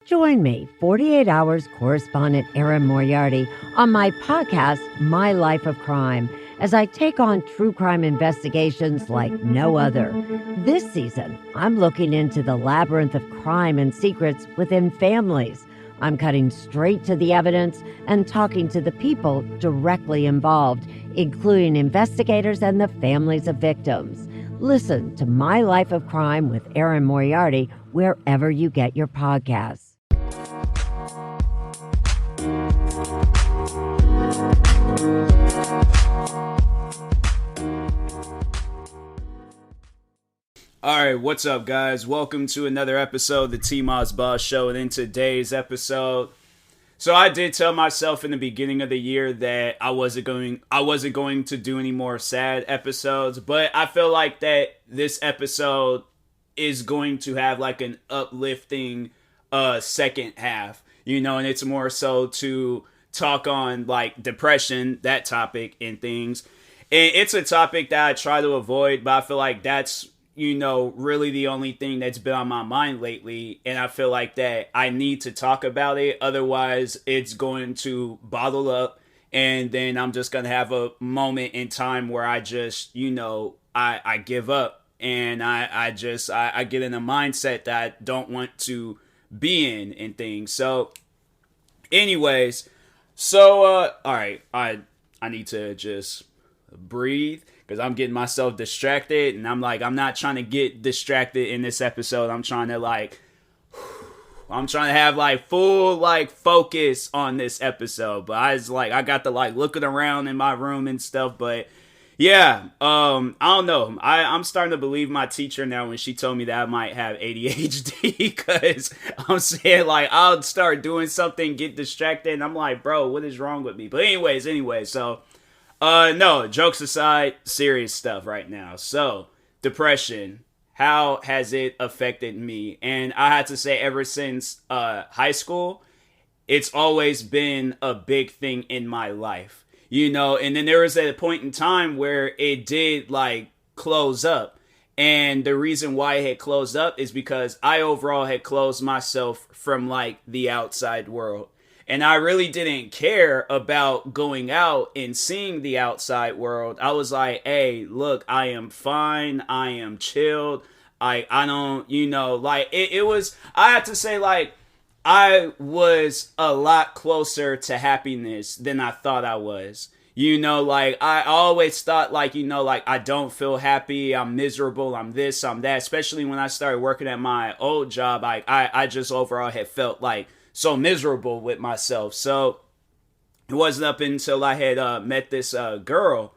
Join me, 48 Hours correspondent Erin Moriarty, on my podcast, My Life of Crime, as I take on true crime investigations like no other. This season, I'm looking into the labyrinth of crime and secrets within families. I'm cutting straight to the evidence and talking to the people directly involved, including investigators and the families of victims. Listen to My Life of Crime with Erin Moriarty wherever you get your podcasts. Alright, what's up guys? Welcome to another episode of the TMossBoss show, and in today's episode, so I did tell myself in the beginning of the year that I wasn't going to do any more sad episodes, but I feel like that this episode is going to have like an uplifting second half, and it's more so to talk on like depression, that topic and things. And it's a topic that I try to avoid, but I feel like that's really the only thing that's been on my mind lately. And I feel like that I need to talk about it. Otherwise, it's going to bottle up. And then I'm just going to have a moment in time where I just, I give up. And I get in a mindset that I don't want to be in and things. So, anyways, all right, I need to just breathe, because I'm getting myself distracted, and I'm not trying to get distracted in this episode. I'm trying to have like full like focus on this episode. But I got to like looking around in my room and stuff. But yeah, I don't know. I'm starting to believe my teacher now when she told me that I might have ADHD, because I'm saying like I'll start doing something, get distracted, and I'm like, bro, what is wrong with me? But anyways, so. No, jokes aside, serious stuff right now. So, depression, how has it affected me? And I had to say, ever since high school, it's always been a big thing in my life. And then there was a point in time where it did like close up. And the reason why it had closed up is because I overall had closed myself from like the outside world. And I really didn't care about going out and seeing the outside world. I was like, hey, look, I am fine. I am chilled. I don't, it was, I have to say, like, I was a lot closer to happiness than I thought I was. I always thought, like, I don't feel happy. I'm miserable. I'm this, I'm that. Especially when I started working at my old job, I just overall had felt like so miserable with myself. So it wasn't up until I had met this girl,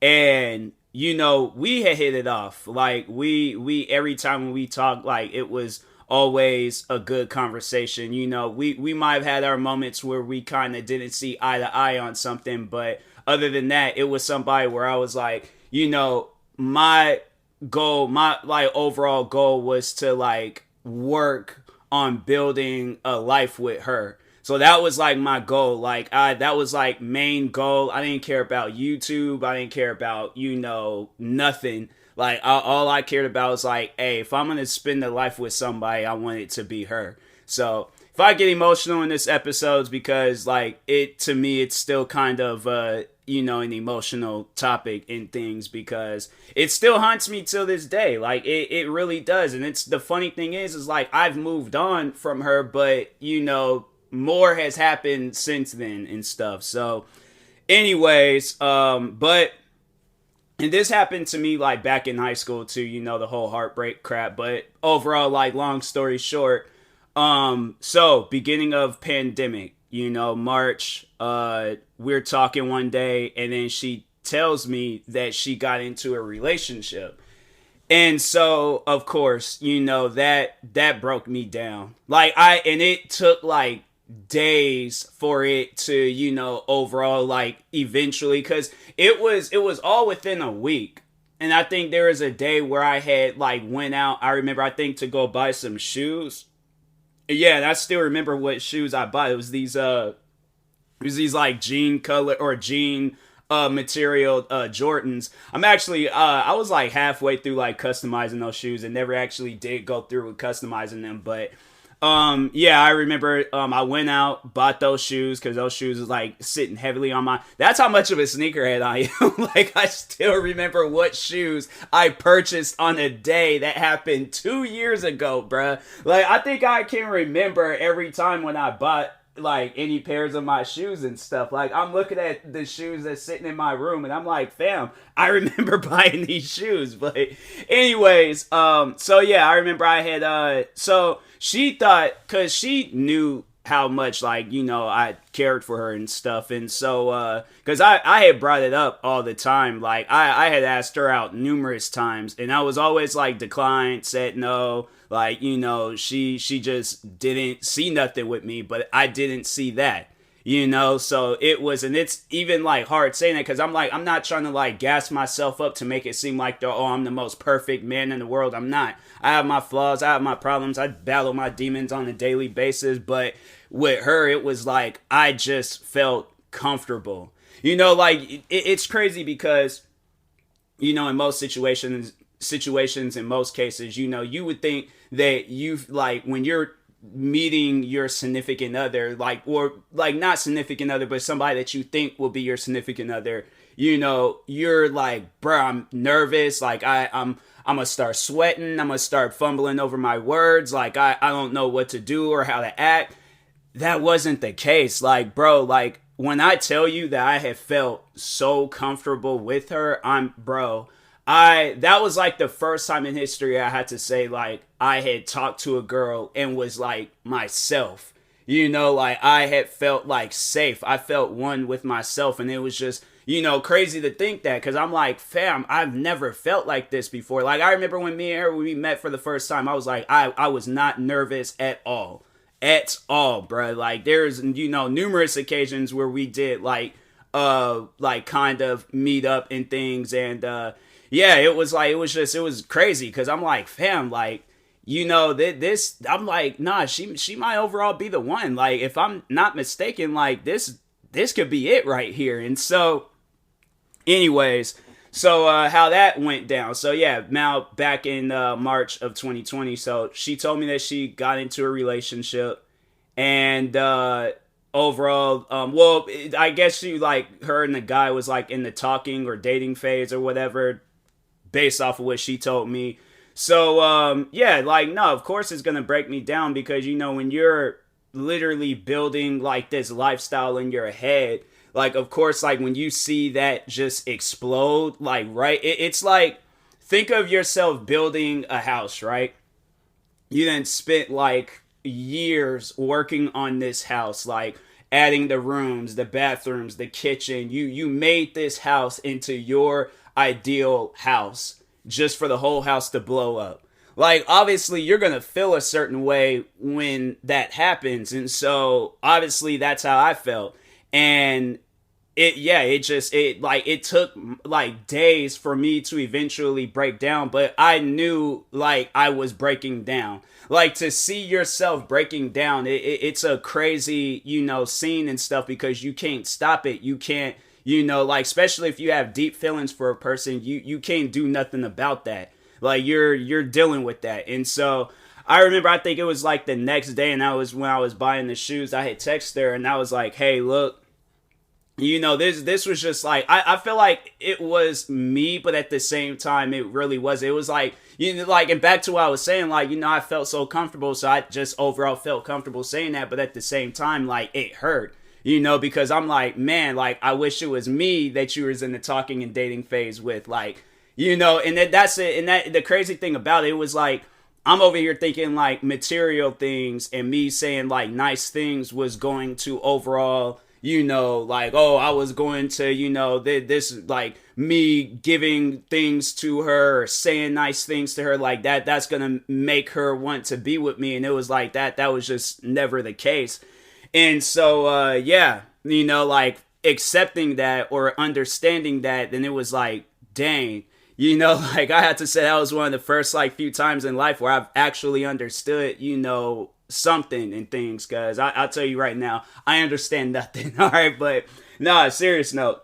and we had hit it off. Like we every time when we talked, like it was always a good conversation. We might have had our moments where we kind of didn't see eye to eye on something, but other than that, it was somebody where I was like, my goal, my like overall goal was to like work on building a life with her. So that was like my goal. Like that was like main goal. I didn't care about YouTube. I didn't care about, nothing. Like all I cared about was like, hey, if I'm going to spend a life with somebody, I want it to be her. So if I get emotional in this episode, it's because like to me, it's still kind of, an emotional topic and things, because it still haunts me till this day. Like it really does. And it's the funny thing is like I've moved on from her, but more has happened since then and stuff. So anyways, but and this happened to me like back in high school too, the whole heartbreak crap. But overall, like long story short, so beginning of pandemic, March, we're talking one day, and then she tells me that she got into a relationship. And so, of course, that broke me down. And it took like days for it to, overall, like eventually, cause it was all within a week. And I think there was a day where I had like went out, I remember, I think to go buy some shoes. Yeah, and I still remember what shoes I bought. It was these like jean color or jean material Jordans. I was like halfway through like customizing those shoes and never actually did go through with customizing them, but Yeah, I remember I went out, bought those shoes because those shoes was like sitting heavily on my. That's how much of a sneakerhead I am. Like, I still remember what shoes I purchased on a day that happened 2 years ago, bruh. Like, I think I can remember every time when I bought like any pairs of my shoes and stuff. Like, I'm looking at the shoes that's sitting in my room and I'm like, fam, I remember buying these shoes. But anyways, so yeah, I remember I had so she thought, cause she knew how much, like, I cared for her and stuff. And so because I had brought it up all the time. Like, I had asked her out numerous times and I was always like declined, said no. Like, she just didn't see nothing with me, but I didn't see that, so it was, and it's even like hard saying that because I'm like, I'm not trying to like gas myself up to make it seem like, I'm the most perfect man in the world. I'm not. I have my flaws, I have my problems, I battle my demons on a daily basis, but with her, it was like, I just felt comfortable, like it's crazy because, in most situations in most cases, you would think that you've like when you're meeting your significant other, like, or like not significant other, but somebody that you think will be your significant other, you're like, bro, I'm nervous. Like I'm gonna start sweating. I'm gonna start fumbling over my words. Like I don't know what to do or how to act. That wasn't the case. Like, bro, like when I tell you that I have felt so comfortable with her, that was like the first time in history I had to say like I had talked to a girl and was like myself. Like I had felt like safe. I felt one with myself, and it was just, crazy to think that, because I'm like, fam, I've never felt like this before. Like, I remember when me and her, when we met for the first time, I was like, I was not nervous at all. At all, bro. Like, there's, numerous occasions where we did like kind of meet up and things, and yeah, it was crazy because I'm like, fam, like, this, I'm like, nah, she might overall be the one. Like, if I'm not mistaken, like, this could be it right here. And so, anyways, so how that went down. So yeah, now back in March of 2020, so she told me that she got into a relationship, and overall, I guess she, like, her and the guy was like in the talking or dating phase or whatever, based off of what she told me. So yeah, like, no, of course it's gonna break me down, because when you're literally building like this lifestyle in your head, like, of course, like when you see that just explode, like, right, it's like, think of yourself building a house, right? You then spent like years working on this house, like adding the rooms, the bathrooms, the kitchen. You made this house into your ideal house just for the whole house to blow up. Like, obviously you're gonna feel a certain way when that happens, and so obviously that's how I felt. And it took like days for me to eventually break down, but I knew like I was breaking down. Like, to see yourself breaking down, it's a crazy, scene and stuff, because you can't stop it. You can't, like, especially if you have deep feelings for a person, you can't do nothing about that. Like, you're dealing with that. And so I remember, I think it was like the next day, and that was when I was buying the shoes, I had texted her and I was like, hey, look, this was just like, I feel like it was me, but at the same time, it really was. It was like, like, and back to what I was saying, like, I felt so comfortable, so I just overall felt comfortable saying that, but at the same time, like, it hurt, because I'm like, man, like, I wish it was me that you was in the talking and dating phase with, like, and that's it. And that, the crazy thing about it was like, I'm over here thinking like material things, and me saying like nice things was going to overall, like, oh, I was going to, this, like, me giving things to her, or saying nice things to her, like that's gonna make her want to be with me. And it was like that was just never the case. And so yeah, like, accepting that or understanding that, then it was like, dang, like, I had to say that was one of the first like few times in life where I've actually understood, something and things, because I'll tell you right now, I understand nothing. All right, but nah, serious note,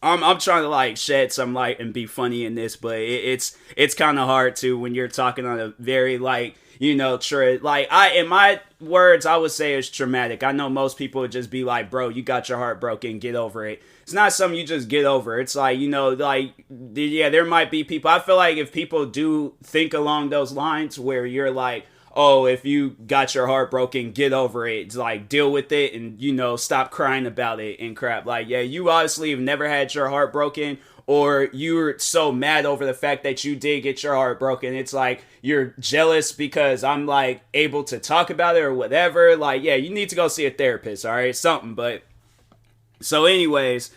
I'm trying to like shed some light and be funny in this, but it's kind of hard to when you're talking on a very, like, like in my words, I would say it's traumatic. I know most people would just be like, bro, you got your heart broken, get over it. It's not something you just get over. It's like, yeah, there might be people. I feel like if people do think along those lines where you're like, oh, if you got your heart broken, get over it. It's like, deal with it and, stop crying about it and crap. Like, yeah, you obviously have never had your heart broken, or you're so mad over the fact that you did get your heart broken. It's like, you're jealous because I'm like able to talk about it or whatever. Like, yeah, you need to go see a therapist, all right? Something, but so anyways,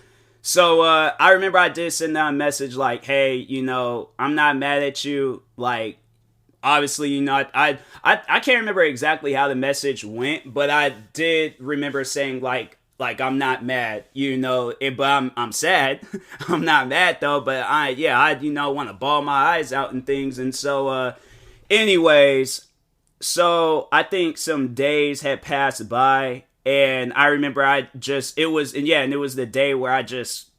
I remember I did send out a message like, hey, I'm not mad at you. Like, obviously, I can't remember exactly how the message went, but I did remember saying like I'm not mad, but I'm sad. I'm not mad though, but I want to bawl my eyes out and things. And so, anyways, so I think some days had passed by, and I remember it was the day where I just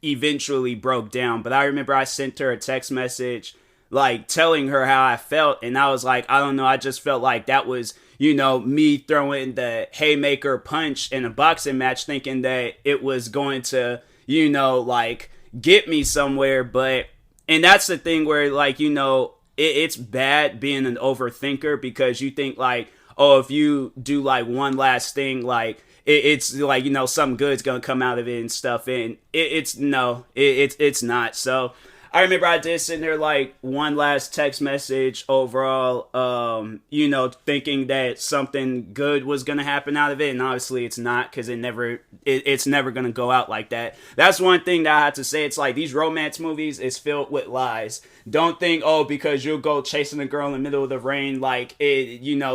eventually broke down. But I remember I sent her a text message like telling her how I felt, and I was like, I don't know, I just felt like that was, me throwing the haymaker punch in a boxing match, thinking that it was going to, like get me somewhere. And that's the thing where like, it's bad being an overthinker, because you think like, oh, if you do like one last thing, like it's like, something good's gonna come out of it and stuff, and it's not. So I remember I did send her like one last text message overall, thinking that something good was going to happen out of it. And obviously it's not, because it's never going to go out like that. That's one thing that I have to say. It's like these romance movies is filled with lies. Don't think, oh, because you'll go chasing a girl in the middle of the rain, like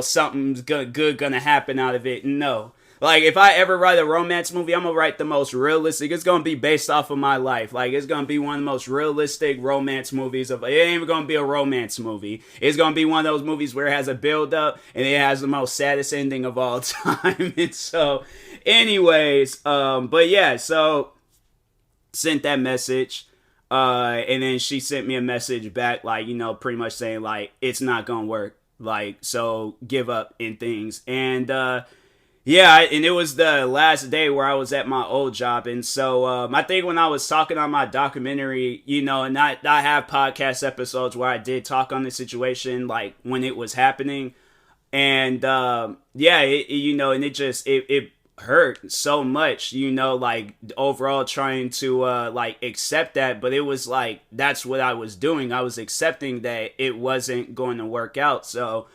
something's good going to happen out of it. No. Like, if I ever write a romance movie, I'm going to write the most realistic. It's going to be based off of my life. Like, it's going to be one of the most realistic romance movies. It ain't even going to be a romance movie. It's going to be one of those movies where it has a build-up and it has the most saddest ending of all time. And so, anyways, but yeah, so sent that message. And then she sent me a message back, like, pretty much saying, like, it's not going to work. Like, so give up in things. And, yeah, and it was the last day where I was at my old job. And so I think when I was talking on my documentary, and I have podcast episodes where I did talk on the situation, like when it was happening. And and it hurt so much, like overall trying to like accept that. But it was like, that's what I was doing. I was accepting that it wasn't going to work out. So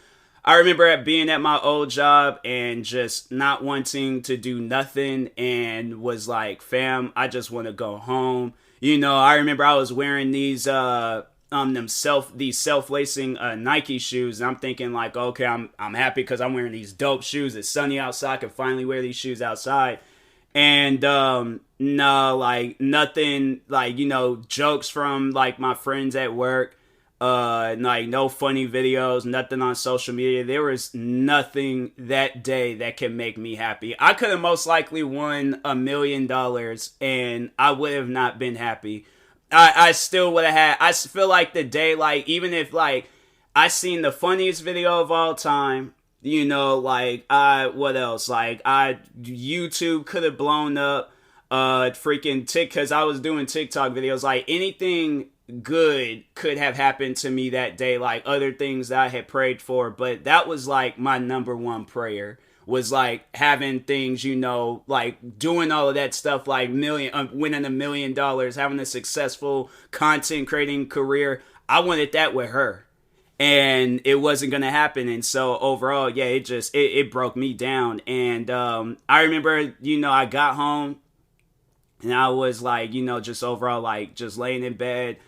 I remember being at my old job and just not wanting to do nothing, and was like, fam, I just want to go home. I remember I was wearing these self-lacing Nike shoes, and I'm thinking like, okay, I'm happy because I'm wearing these dope shoes. It's sunny outside. I can finally wear these shoes outside. And no, like nothing, like, jokes from like my friends at work. Like no funny videos, nothing on social media. There was nothing that day that can make me happy. I could have most likely won $1 million and I would have not been happy. I still would have had, I feel like the day, like, even if like I seen the funniest video of all time, like what else? Like YouTube could have blown up, because I was doing TikTok videos, like anything good could have happened to me that day, like other things that I had prayed for. But that was like my number one prayer, was like having things, like doing all of that stuff, like winning $1 million, having a successful content creating career. I wanted that with her, and it wasn't gonna happen. And so overall, yeah, it broke me down. And I remember, I got home and I was like, just overall, like just laying in bed.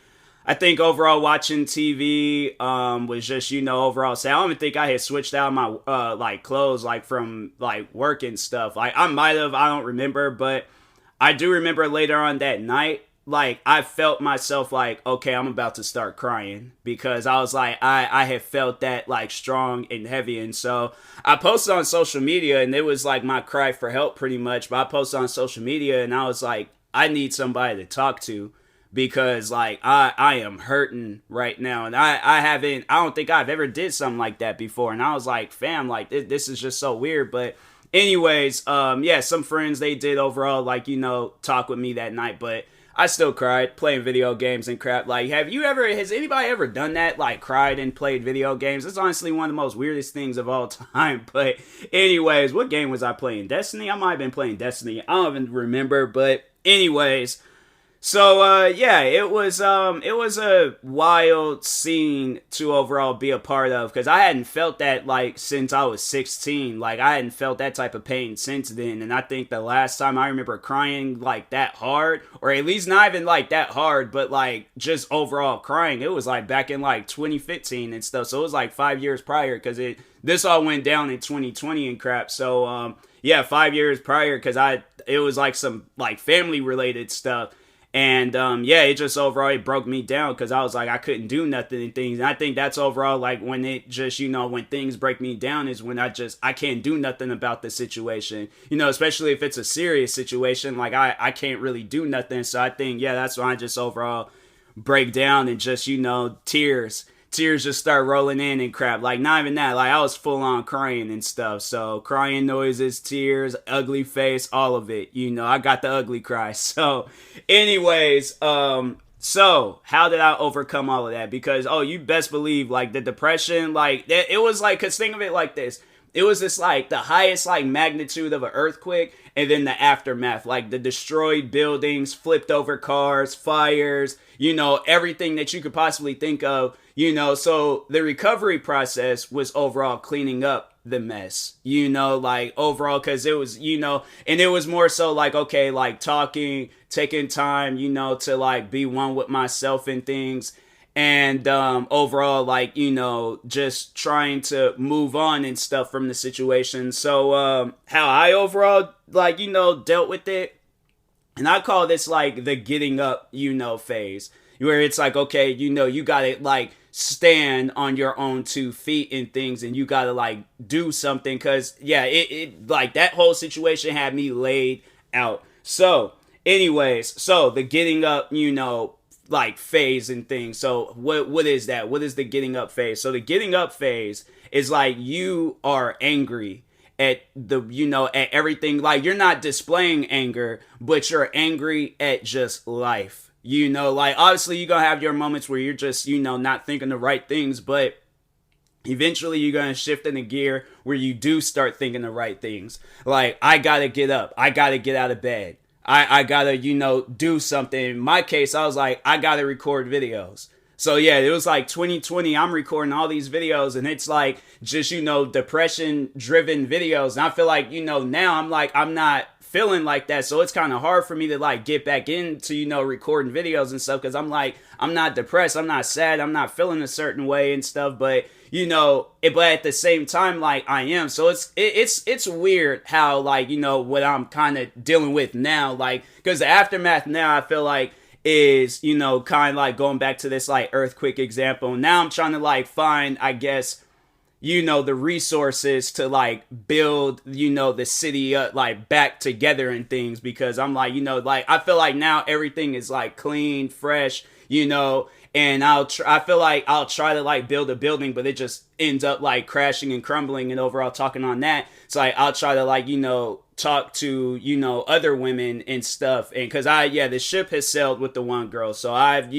I think overall watching TV was just, overall sad. I don't even think I had switched out my like clothes, like from like work and stuff. Like I might have, I don't remember, but I do remember later on that night, like I felt myself like, okay, I'm about to start crying, because I was like, I had felt that like strong and heavy. And so I posted on social media, and it was like my cry for help pretty much. But I posted on social media and I was like, I need somebody to talk to, because like I am hurting right now, and I don't think I've ever did something like that before, and I was like, fam, like this is just so weird. But anyways, yeah, some friends, they did overall like, you know, talk with me that night, but I still cried playing video games and crap. Like, has anybody ever done that? Like, cried and played video games? It's honestly one of the most weirdest things of all time. But anyways, what game was I playing? Destiny? I might have been playing Destiny. I don't even remember. But anyways, so yeah, it was a wild scene to overall be a part of, because I hadn't felt that like since I was 16. Like, I hadn't felt that type of pain since then, and I think the last time I remember crying like that hard, or at least not even like that hard, but like just overall crying, it was like back in like 2015 and stuff. So it was like 5 years prior, because this all went down in 2020 and crap. So yeah, 5 years prior, because it was like some like family related stuff. And yeah, it just overall, it broke me down, because I was like, I couldn't do nothing and things. And I think that's overall like when it just, you know, when things break me down is when I can't do nothing about the situation, you know, especially if it's a serious situation. Like I can't really do nothing. So I think, yeah, that's when I just overall break down and just, you know, tears just start rolling in and crap. Like, not even that, like I was full on crying and stuff. So crying noises, tears, ugly face, all of it, you know, I got the ugly cry. So anyways, so how did I overcome all of that? Because, oh, you best believe like the depression, like it was like, cause think of it like this. It was this like the highest like magnitude of an earthquake, and then the aftermath, like the destroyed buildings, flipped over cars, fires, you know, everything that you could possibly think of, you know. So the recovery process was overall cleaning up the mess, you know, like overall, because it was, you know, and it was more so like, okay, like talking, taking time, you know, to like be one with myself and things. And overall, like, you know, just trying to move on and stuff from the situation. So how I overall, like, you know, dealt with it, and I call this like the getting up, you know, phase, where it's like, okay, you know, you gotta like stand on your own 2 feet and things, and you gotta like do something, because yeah, it like that whole situation had me laid out. So anyways, so the getting up, you know, like phase and things. So what is that? What is the getting up phase? So the getting up phase is like you are angry at the, you know, at everything. Like, you're not displaying anger, but you're angry at just life. You know, like obviously you're gonna have your moments where you're just, you know, not thinking the right things, but eventually you're gonna shift in a gear where you do start thinking the right things. Like, I gotta get up, I gotta get out of bed, I gotta, you know, do something. In my case, I was like, I gotta record videos. So yeah, it was like 2020, I'm recording all these videos, and it's like just, you know, depression driven videos. And I feel like, you know, now I'm like, I'm not feeling like that. So it's kind of hard for me to like get back into, you know, recording videos and stuff, because I'm like, I'm not depressed, I'm not sad, I'm not feeling a certain way and stuff, but you know, but at the same time, like I am. So it's weird how, like, you know, what I'm kind of dealing with now, like, because the aftermath now, I feel like, is, you know, kind of like going back to this like earthquake example. Now I'm trying to like find, I guess, you know, the resources to like build, you know, the city up, like back together and things, because I'm like, you know, like I feel like now everything is like clean, fresh, you know, and I feel like I'll try to like build a building, but it just ends up like crashing and crumbling. And overall, talking on that, it's like I'll try to like, you know, talk to, you know, other women and stuff, and because the ship has sailed with the one girl, so I've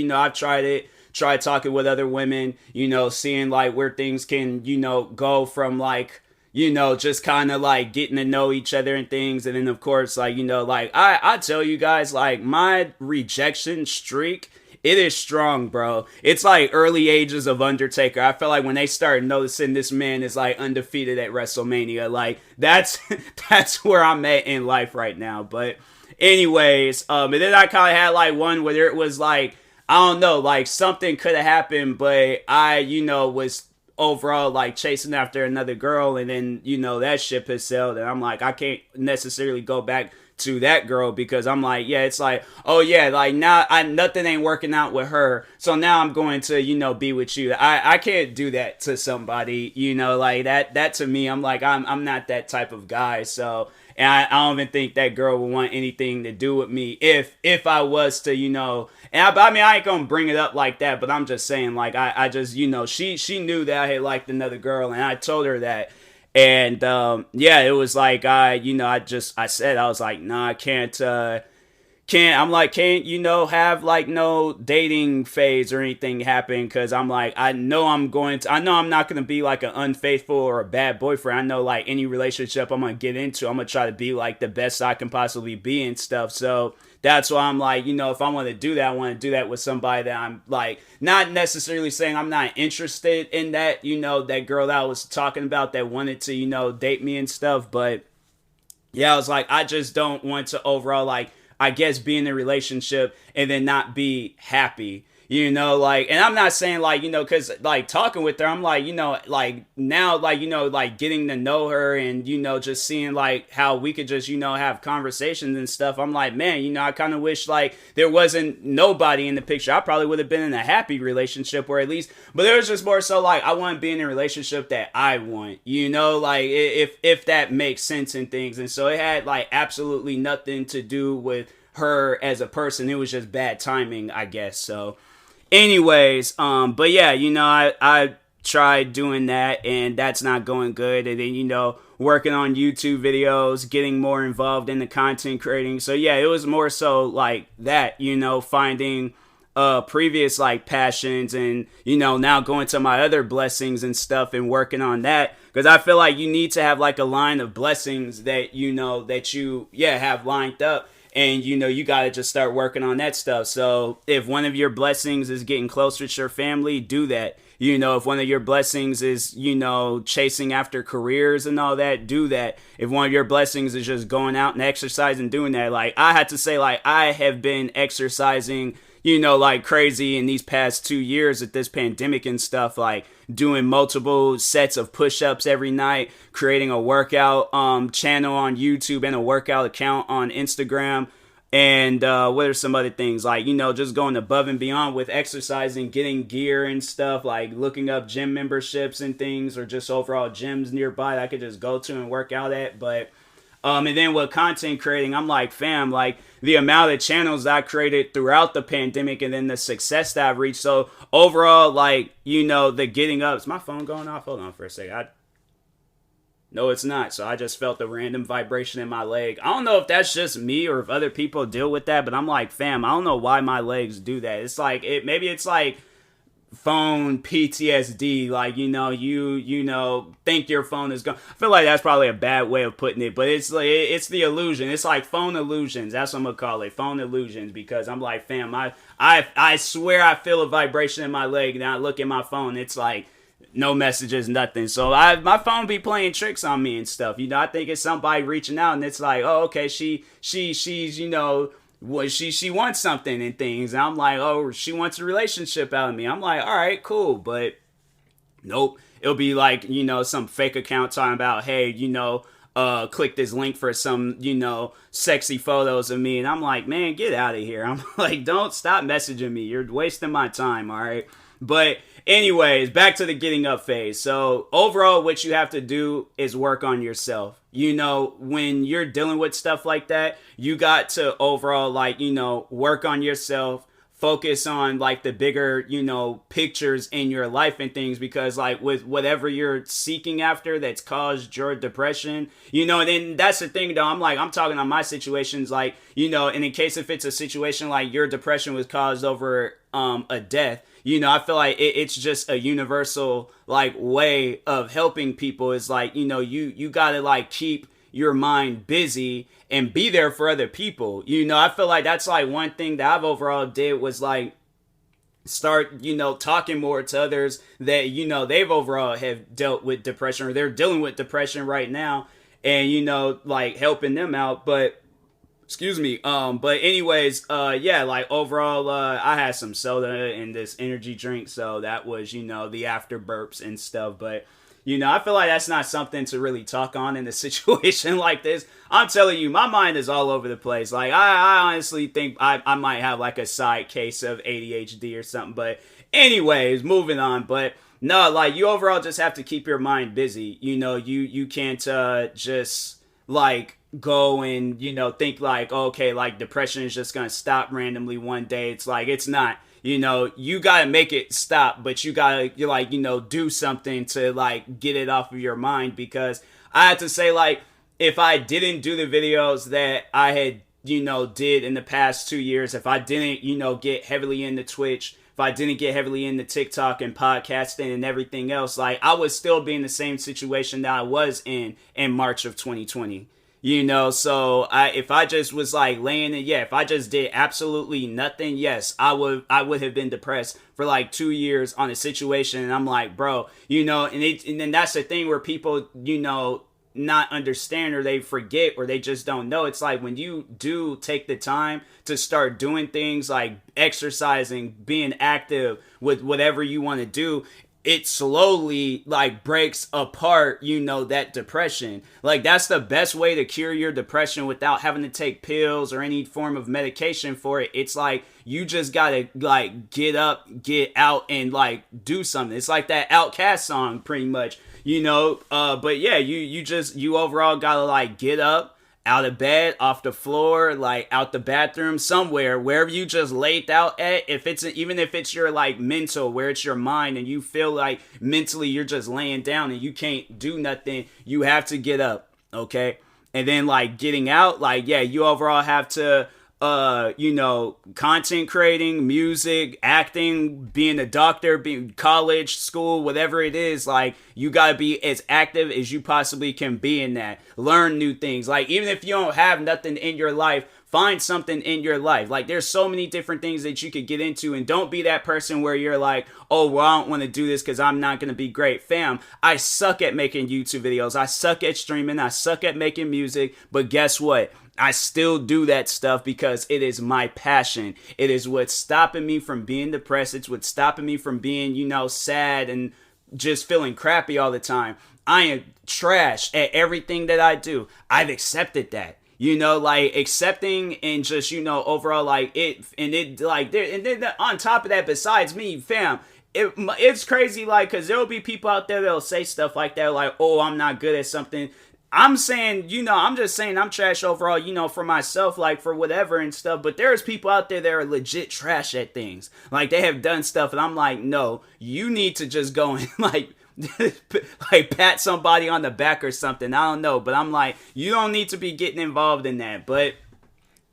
tried talking with other women, you know, seeing like where things can, you know, go from like, you know, just kind of like getting to know each other and things. And then of course, like, you know, like I tell you guys, like my rejection streak, it is strong, bro. It's like early ages of Undertaker. I feel like when they started noticing this man is like undefeated at WrestleMania, like that's where I'm at in life right now. But anyways, and then I kind of had like one where it was like, I don't know, like something could have happened, but I, you know, was overall like chasing after another girl, and then, you know, that ship has sailed, and I'm like, I can't necessarily go back to that girl, because I'm like, yeah, it's like, oh yeah, like now nothing ain't working out with her, so now I'm going to, be with you. I can't do that to somebody, like that to me, I'm like, I'm not that type of guy. So, and I don't even think that girl would want anything to do with me if I was to, and I mean, I ain't gonna bring it up like that, but I'm just saying, like, I just, she knew that I had liked another girl, and I told her that. And yeah, it was like, I said, I was like, nah, I can't, have like no dating phase or anything happen, because I'm like, I know I'm not going to be like an unfaithful or a bad boyfriend. I know, like, any relationship I'm going to get into, I'm going to try to be like the best I can possibly be and stuff. So that's why I'm like, if I want to do that, I want to do that with somebody that I'm like, not necessarily saying I'm not interested in that, that girl that I was talking about that wanted to, date me and stuff. But yeah, I was like, I just don't want to overall, like, I guess, be in a relationship and then not be happy, like, and I'm not saying, like, because, like, talking with her, I'm like, like, now, like, like, getting to know her and, just seeing, like, how we could just, have conversations and stuff. I'm like, man, I kind of wish, like, there wasn't nobody in the picture. I probably would have been in a happy relationship, or at least, but there was just more so, like, I want to be in a relationship that I want, like, if that makes sense and things. And so it had, like, absolutely nothing to do with her as a person. It was just bad timing, I guess. So anyways, but yeah, I tried doing that, and that's not going good. And then, working on YouTube videos, getting more involved in the content creating. So yeah, it was more so like that, finding previous, like, passions, and now going to my other blessings and stuff and working on that, because I feel like you need to have, like, a line of blessings that that you have lined up. And, you got to just start working on that stuff. So if one of your blessings is getting closer to your family, do that. If one of your blessings is, chasing after careers and all that, do that. If one of your blessings is just going out and exercising, doing that. Like, I had to say, like, I have been exercising, like crazy in these past 2 years with this pandemic and stuff, like doing multiple sets of push-ups every night, creating a workout channel on YouTube and a workout account on Instagram. And what are some other things? Like, just going above and beyond with exercising, getting gear and stuff, like looking up gym memberships and things, or just overall gyms nearby that I could just go to and work out at. But and then with content creating, I'm like, fam, like, the amount of channels I created throughout the pandemic, and then the success that I've reached. So overall, like, the getting up. Is my phone going off? Hold on for a second. No, it's not. So I just felt a random vibration in my leg. I don't know if that's just me or if other people deal with that, but I'm like, fam, I don't know why my legs do that. It's like, maybe it's like phone PTSD, like, you think your phone is gone. I feel like that's probably a bad way of putting it, but it's like, it's the illusion. It's like phone illusions. That's what I'm gonna call it, phone illusions, because I'm like, fam, I swear I feel a vibration in my leg, and I look at my phone, it's like no messages, nothing. So my phone be playing tricks on me and stuff. I think it's somebody reaching out, and it's like, oh, okay, she's she wants something and things. And I'm like, oh, she wants a relationship out of me. I'm like, all right, cool. But nope. It'll be like, some fake account talking about, hey, click this link for some, sexy photos of me. And I'm like, man, get out of here. I'm like, don't stop messaging me. You're wasting my time. All right. But anyways, back to the getting up phase. So overall, what you have to do is work on yourself. When you're dealing with stuff like that, you got to overall, like, work on yourself, focus on, like, the bigger, pictures in your life and things, because, like, with whatever you're seeking after that's caused your depression, and then that's the thing, though. I'm talking on my situations, like, and in case if it's a situation like your depression was caused over a death, I feel like it's just a universal, like, way of helping people. Is like, you gotta, like, keep your mind busy and be there for other people. I feel like that's, like, one thing that I've overall did was, like, start, talking more to others that, they've overall have dealt with depression, or they're dealing with depression right now, and, like, helping them out. But excuse me. But anyways, yeah, like, overall, I had some soda and this energy drink, so that was, the after burps and stuff. But You know, I feel like that's not something to really talk on in a situation like this. I'm telling you, my mind is all over the place. Like, I honestly think I might have like a side case of ADHD or something. But anyways, moving on. But no, like, you overall just have to keep your mind busy. You know, you can't just like go and, you know, think like, okay, like depression is just gonna stop randomly one day. It's like, it's not. You know, you gotta make it stop, but you gotta, you like, you know, do something to like get it off of your mind. Because I had to say, like, if I didn't do the videos that I had, you know, did in the past 2 years, if I didn't, you know, get heavily into Twitch, if I didn't get heavily into TikTok and podcasting and everything else, like, I would still be in the same situation that I was in March of 2020. You know, so if I just was like laying it, yeah, if I just did absolutely nothing, yes, I would have been depressed for like 2 years on a situation. And I'm like, bro, you know, and then that's the thing where people, you know, not understand, or they forget, or they just don't know. It's like when you do take the time to start doing things like exercising, being active with whatever you want to do, it slowly like breaks apart, you know, that depression. Like, that's the best way to cure your depression without having to take pills or any form of medication for it. It's like, you just gotta like get up, get out, and like do something. It's like that Outcast song pretty much, you know. But yeah, you overall gotta like get up, out of bed, off the floor, like out the bathroom, somewhere, wherever you just laid out at. If it's even if it's your like mental, where it's your mind, and you feel like mentally you're just laying down and you can't do nothing, you have to get up, okay? And then like getting out, like, yeah, you overall have to you know, content creating, music, acting, being a doctor, being college, school, whatever it is, like, you gotta be as active as you possibly can be in that. Learn new things. Like, even if you don't have nothing in your life, find something in your life. Like, there's so many different things that you could get into, and don't be that person where you're like, oh, well, I don't want to do this because I'm not going to be great. Fam, I suck at making YouTube videos. I suck at streaming. I suck at making music. But guess what? I still do that stuff because it is my passion. It is what's stopping me from being depressed. It's what's stopping me from being, you know, sad and just feeling crappy all the time. I am trash at everything that I do. I've accepted that. You know, like, accepting and just, you know, overall, like, like, and then on top of that, besides me, fam, it's crazy, like, because there'll be people out there that'll say stuff like that, like, oh, I'm not good at something. I'm saying, you know, I'm just saying I'm trash overall, you know, for myself, like, for whatever and stuff. But there's people out there that are legit trash at things. Like, they have done stuff, and I'm like, no, you need to just go and, like, like pat somebody on the back or something. I don't know. But I'm like, you don't need to be getting involved in that. But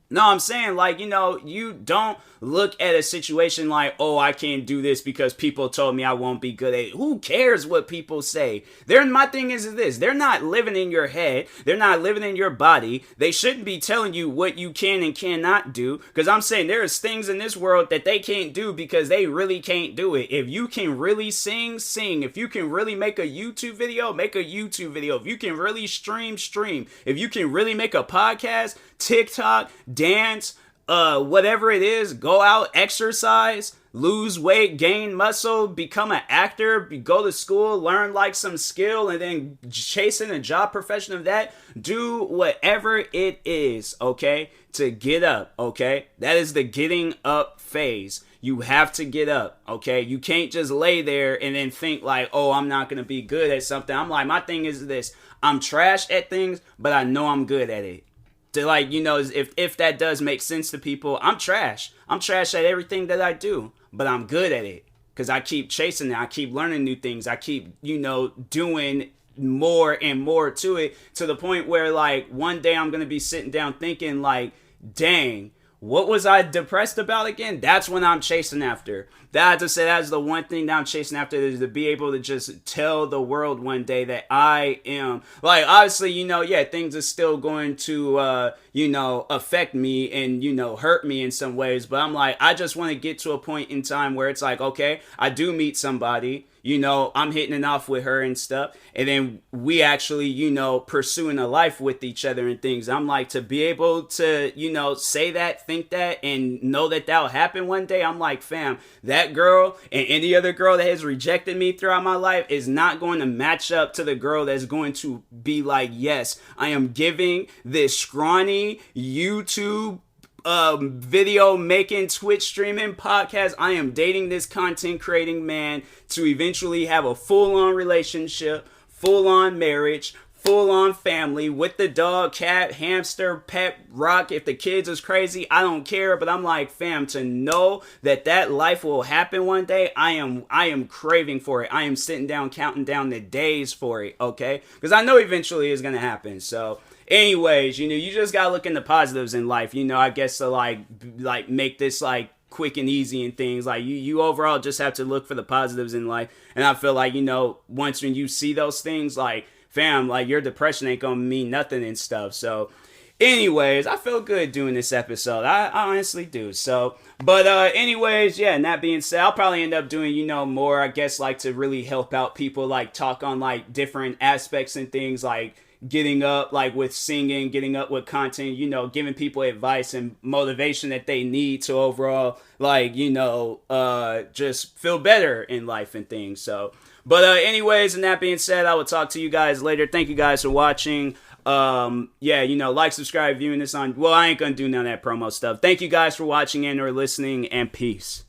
no, I'm saying, like, you know, you don't look at a situation like, oh, I can't do this because people told me I won't be good at it. Who cares what people say? My thing is this. They're not living in your head. They're not living in your body. They shouldn't be telling you what you can and cannot do. Because I'm saying there's things in this world that they can't do because they really can't do it. If you can really sing, sing. If you can really make a YouTube video, make a YouTube video. If you can really stream, stream. If you can really make a podcast, TikTok, dance, whatever it is, go out, exercise, lose weight, gain muscle, become an actor, go to school, learn like some skill, and then chasing a job profession of that. Do whatever it is, okay, to get up, okay? That is the getting up phase. You have to get up, okay? You can't just lay there and then think like, oh, I'm not going to be good at something. I'm like, my thing is this. I'm trash at things, but I know I'm good at it. To, like, you know, if that does make sense to people, I'm trash. I'm trash at everything that I do, but I'm good at it because I keep chasing it. I keep learning new things. I keep, you know, doing more and more to it, to the point where, like, one day I'm going to be sitting down thinking, like, dang, what was I depressed about again? That's when I'm chasing after. That, I have to say, that's the one thing that I'm chasing after, is to be able to just tell the world one day that I am, like, obviously, you know, yeah, things are still going to, you know, affect me and, you know, hurt me in some ways. But I'm like, I just want to get to a point in time where it's like, okay, I do meet somebody, I'm hitting it off with her and stuff. And then we actually, pursuing a life with each other and things. I'm like, to be able to, say that, think that, and know that that'll happen one day. I'm like, fam, that girl and any other girl that has rejected me throughout my life is not going to match up to the girl that's going to be like, yes, I am giving this scrawny YouTube video making, Twitch streaming, podcast. I am dating this content creating man to eventually have a full-on relationship, full-on marriage, full-on family with the dog, cat, hamster, pet, rock. If the kids is crazy, I don't care. But I'm like, fam, to know that life will happen one day, I am craving for it. I am sitting down, counting down the days for it, okay? Because I know eventually it's gonna happen. So anyways, you just gotta look in the positives in life, I guess, to like make this like quick and easy and things. Like you overall just have to look for the positives in life. And I feel like, once when you see those things, like, fam, like, your depression ain't gonna mean nothing and stuff. So anyways, I feel good doing this episode. I honestly do. So, but anyways, yeah, and that being said, I'll probably end up doing, more, I guess, like, to really help out people, like, talk on, like, different aspects and things, like getting up, like, with singing, getting up with content, giving people advice and motivation that they need to overall, like, just feel better in life and things. So, but anyways, and that being said, I will talk to you guys later. Thank you guys for watching. Like, subscribe, viewing this on, well, I ain't gonna do none of that promo stuff. Thank you guys for watching and or listening, and peace.